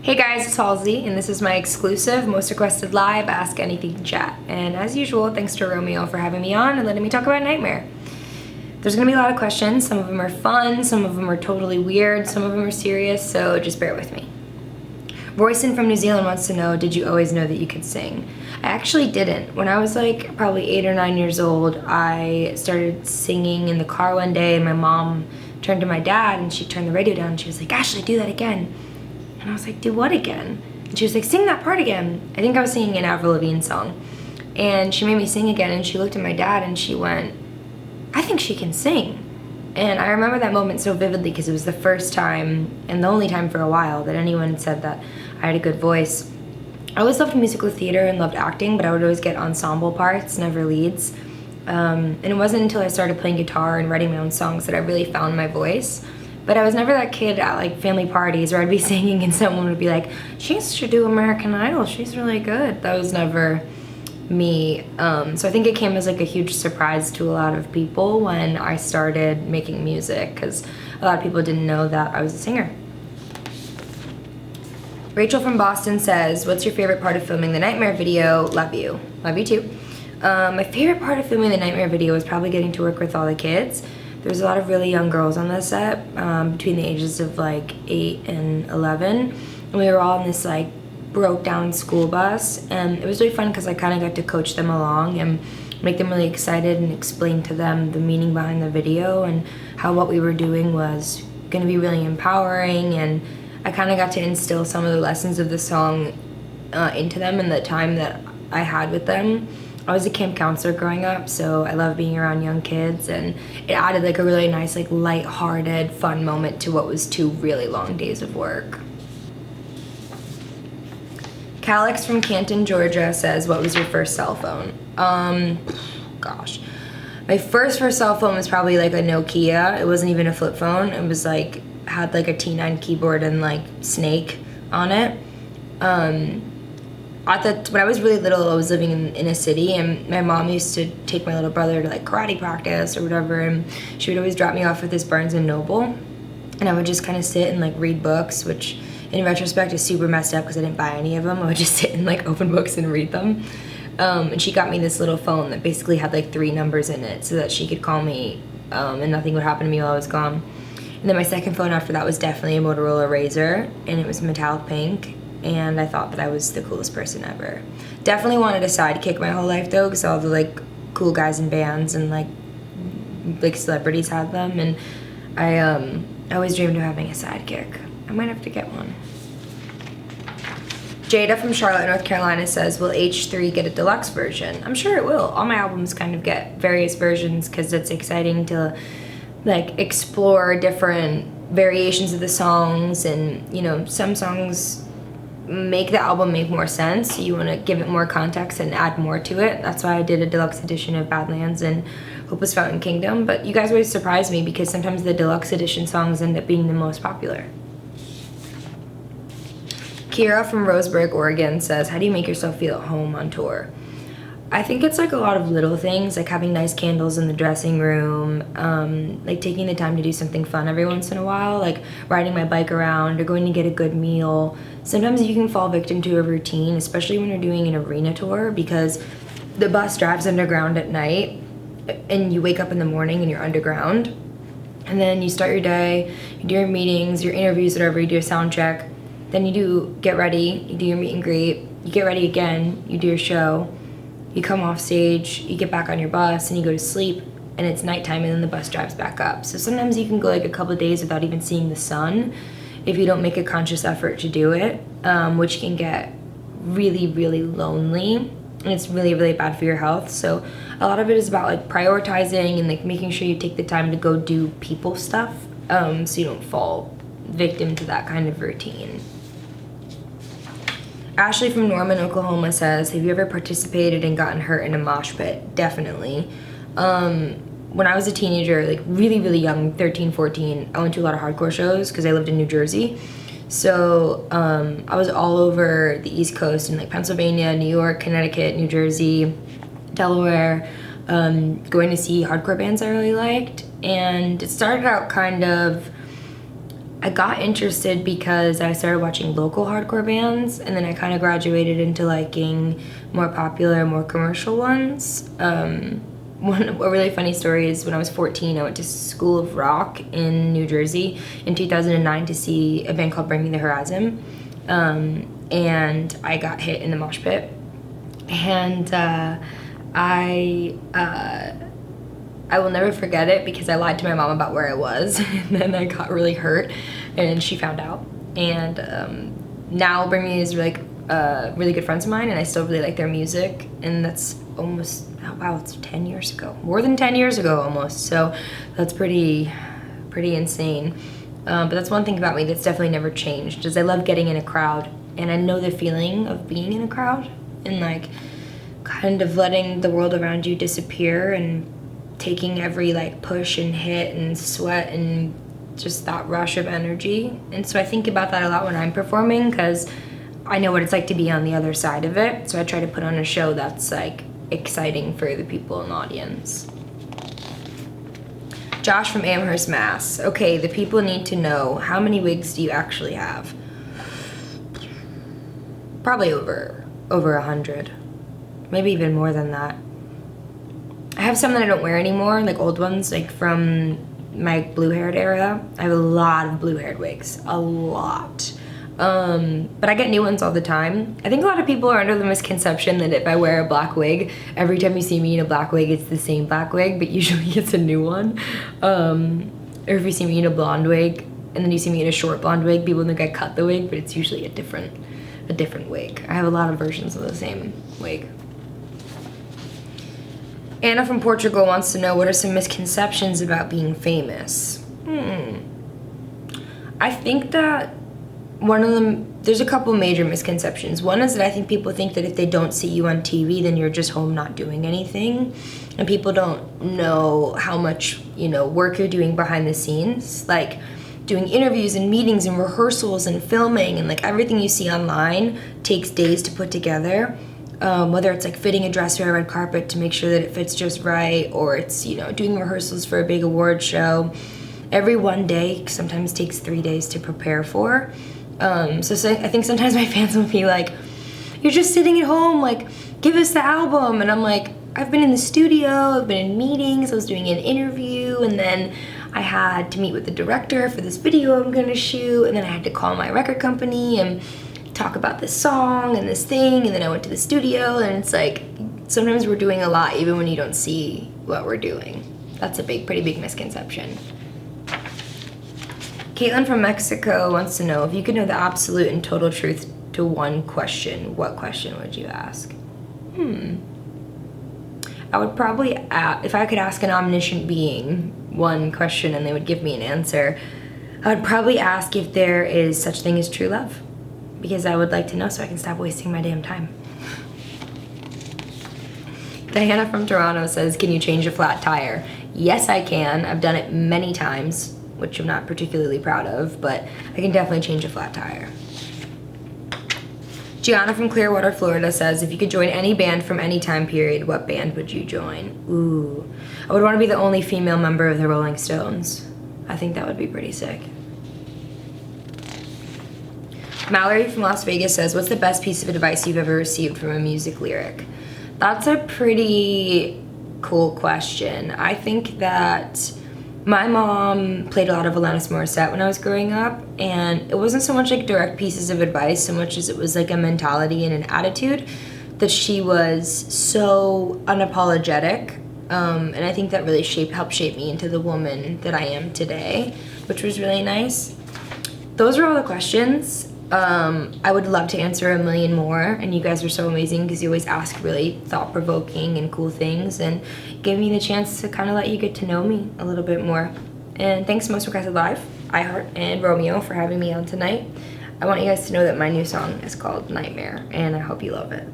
Hey guys, it's Halsey, and this is my exclusive, most requested live Ask Anything Chat. And as usual, thanks to Romeo for having me on and letting me talk about Nightmare. There's gonna be a lot of questions. Some of them are fun, some of them are totally weird, some of them are serious, so just bear with me. Royson from New Zealand wants to know, did you always know that you could sing? I actually didn't. When I was like probably 8 or 9 years old, I started singing in the car one day, and my mom turned to my dad and she turned the radio down and she was like, Ashley, do that again. And I was like, do what again? And she was like, sing that part again. I think I was singing an Avril Lavigne song. And she made me sing again, and she looked at my dad and she went, I think she can sing. And I remember that moment so vividly because it was the first time, and the only time for a while, that anyone had said that I had a good voice. I always loved musical theater and loved acting, but I would always get ensemble parts, never leads. And it wasn't until I started playing guitar and writing my own songs that I really found my voice. But I was never that kid at like family parties where I'd be singing and someone would be like, she should do American Idol, she's really good. That was never me. So I think it came as like a huge surprise to a lot of people when I started making music, because a lot of people didn't know that I was a singer. Rachel from Boston says, what's your favorite part of filming the Nightmare video? Love you. Love you too. My favorite part of filming the Nightmare video was probably getting to work with all the kids. There was a lot of really young girls on the set, between the ages of like 8 and 11. And we were all in this like broke down school bus, and it was really fun because I kind of got to coach them along and make them really excited and explain to them the meaning behind the video and how what we were doing was gonna be really empowering. And I kind of got to instill some of the lessons of the song into them in the time that I had with them. I was a camp counselor growing up, so I love being around young kids, and it added like a really nice, like light-hearted, fun moment to what was 2 really long days of work. Calix from Canton, Georgia says, what was your first cell phone? Gosh. My first cell phone was probably like a Nokia. It wasn't even a flip phone. It was like, had like a T9 keyboard and like Snake on it. When I was really little, I was living in a city, and my mom used to take my little brother to like karate practice or whatever, and she would always drop me off at this Barnes & Noble, and I would just kind of sit and like read books, which in retrospect is super messed up because I didn't buy any of them. I would just sit and like open books and read them. And she got me this little phone that basically had like 3 numbers in it so that she could call me and nothing would happen to me while I was gone. And then my second phone after that was definitely a Motorola Razr, and it was metallic pink. And I thought that I was the coolest person ever. Definitely wanted a sidekick my whole life though, because all the like cool guys in bands and like celebrities had them, and I always dreamed of having a sidekick. I might have to get one. Jada from Charlotte, North Carolina says, will H3 get a deluxe version? I'm sure it will. All my albums kind of get various versions because it's exciting to like explore different variations of the songs, and you know, some songs make the album make more sense. You want to give it more context and add more to it. That's why I did a deluxe edition of Badlands and Hopeless Fountain Kingdom. But you guys always surprise me because sometimes the deluxe edition songs end up being the most popular. Kira from Roseburg, Oregon says, how do you make yourself feel at home on tour? I think it's like a lot of little things, like having nice candles in the dressing room, like taking the time to do something fun every once in a while, like riding my bike around or going to get a good meal. Sometimes you can fall victim to a routine, especially when you're doing an arena tour, because the bus drives underground at night and you wake up in the morning and you're underground. And then you start your day, you do your meetings, your interviews, whatever, you do a sound check. Then you do get ready, you do your meet and greet, you get ready again, you do your show. You come off stage, you get back on your bus, and you go to sleep, and it's nighttime, and then the bus drives back up. So sometimes you can go like a couple of days without even seeing the sun if you don't make a conscious effort to do it, which can get really, really lonely, and it's really, really bad for your health. So a lot of it is about like prioritizing and like making sure you take the time to go do people stuff, so you don't fall victim to that kind of routine. Ashley from Norman, Oklahoma says, have you ever participated and gotten hurt in a mosh pit? Definitely. When I was a teenager, like really, really young, 13, 14, I went to a lot of hardcore shows because I lived in New Jersey. So I was all over the East Coast in like Pennsylvania, New York, Connecticut, New Jersey, Delaware, going to see hardcore bands I really liked. And it started out kind of I got interested because I started watching local hardcore bands, and then I kind of graduated into liking more popular, more commercial ones. A really funny story is when I was 14, I went to School of Rock in New Jersey in 2009 to see a band called Bring Me the Horizon, and I got hit in the mosh pit, and I will never forget it because I lied to my mom about where I was, and then I got really hurt, and she found out. And now Bring Me is really good friends of mine, and I still really like their music, and that's almost, oh, wow, it's 10 years ago. More than 10 years ago almost, so that's pretty insane. But that's one thing about me that's definitely never changed, is I love getting in a crowd, and I know the feeling of being in a crowd, and like kind of letting the world around you disappear, and taking every like push and hit and sweat and just that rush of energy. And so I think about that a lot when I'm performing, because I know what it's like to be on the other side of it. So I try to put on a show that's like exciting for the people in the audience. Josh from Amherst, Mass. Okay, the people need to know, how many wigs do you actually have? Probably over 100, maybe even more than that. I have some that I don't wear anymore, like old ones, like from my blue-haired era. I have a lot of blue-haired wigs, a lot. But I get new ones all the time. I think a lot of people are under the misconception that if I wear a black wig, every time you see me in a black wig, it's the same black wig, but usually it's a new one. Or if you see me in a blonde wig, and then you see me in a short blonde wig, people think I cut the wig, but it's usually a different wig. I have a lot of versions of the same wig. Anna from Portugal wants to know, what are some misconceptions about being famous? I think that one of them, there's a couple major misconceptions. One is that I think people think that if they don't see you on TV, then you're just home not doing anything. And people don't know how much, work you're doing behind the scenes. Like doing interviews and meetings and rehearsals and filming, and like everything you see online takes days to put together. Whether it's like fitting a dress or a red carpet to make sure that it fits just right, or it's, doing rehearsals for a big award show. Every one day sometimes takes 3 days to prepare for. So I think sometimes my fans will be like, you're just sitting at home, like, give us the album. And I'm like, I've been in the studio, I've been in meetings, I was doing an interview, and then I had to meet with the director for this video I'm gonna shoot, and then I had to call my record company and talk about this song and this thing, and then I went to the studio, and it's like, sometimes we're doing a lot even when you don't see what we're doing. That's a pretty big misconception. Caitlin from Mexico wants to know, if you could know the absolute and total truth to one question, what question would you ask? I would probably, if I could ask an omniscient being one question and they would give me an answer, I would probably ask if there is such thing as true love. Because I would like to know so I can stop wasting my damn time. Diana from Toronto says, can you change a flat tire? Yes, I can. I've done it many times, which I'm not particularly proud of, but I can definitely change a flat tire. Gianna from Clearwater, Florida says, if you could join any band from any time period, what band would you join? Ooh, I would want to be the only female member of the Rolling Stones. I think that would be pretty sick. Mallory from Las Vegas says, what's the best piece of advice you've ever received from a music lyric? That's a pretty cool question. I think that my mom played a lot of Alanis Morissette when I was growing up, and it wasn't so much like direct pieces of advice so much as it was like a mentality and an attitude that she was so unapologetic, and I think that really helped shape me into the woman that I am today, which was really nice. Those are all the questions. I would love to answer a million more, and you guys are so amazing because you always ask really thought-provoking and cool things and give me the chance to kind of let you get to know me a little bit more. And thanks to Most Requested Live, iHeart, and Romeo for having me on tonight. I want you guys to know that my new song is called Nightmare, and I hope you love it.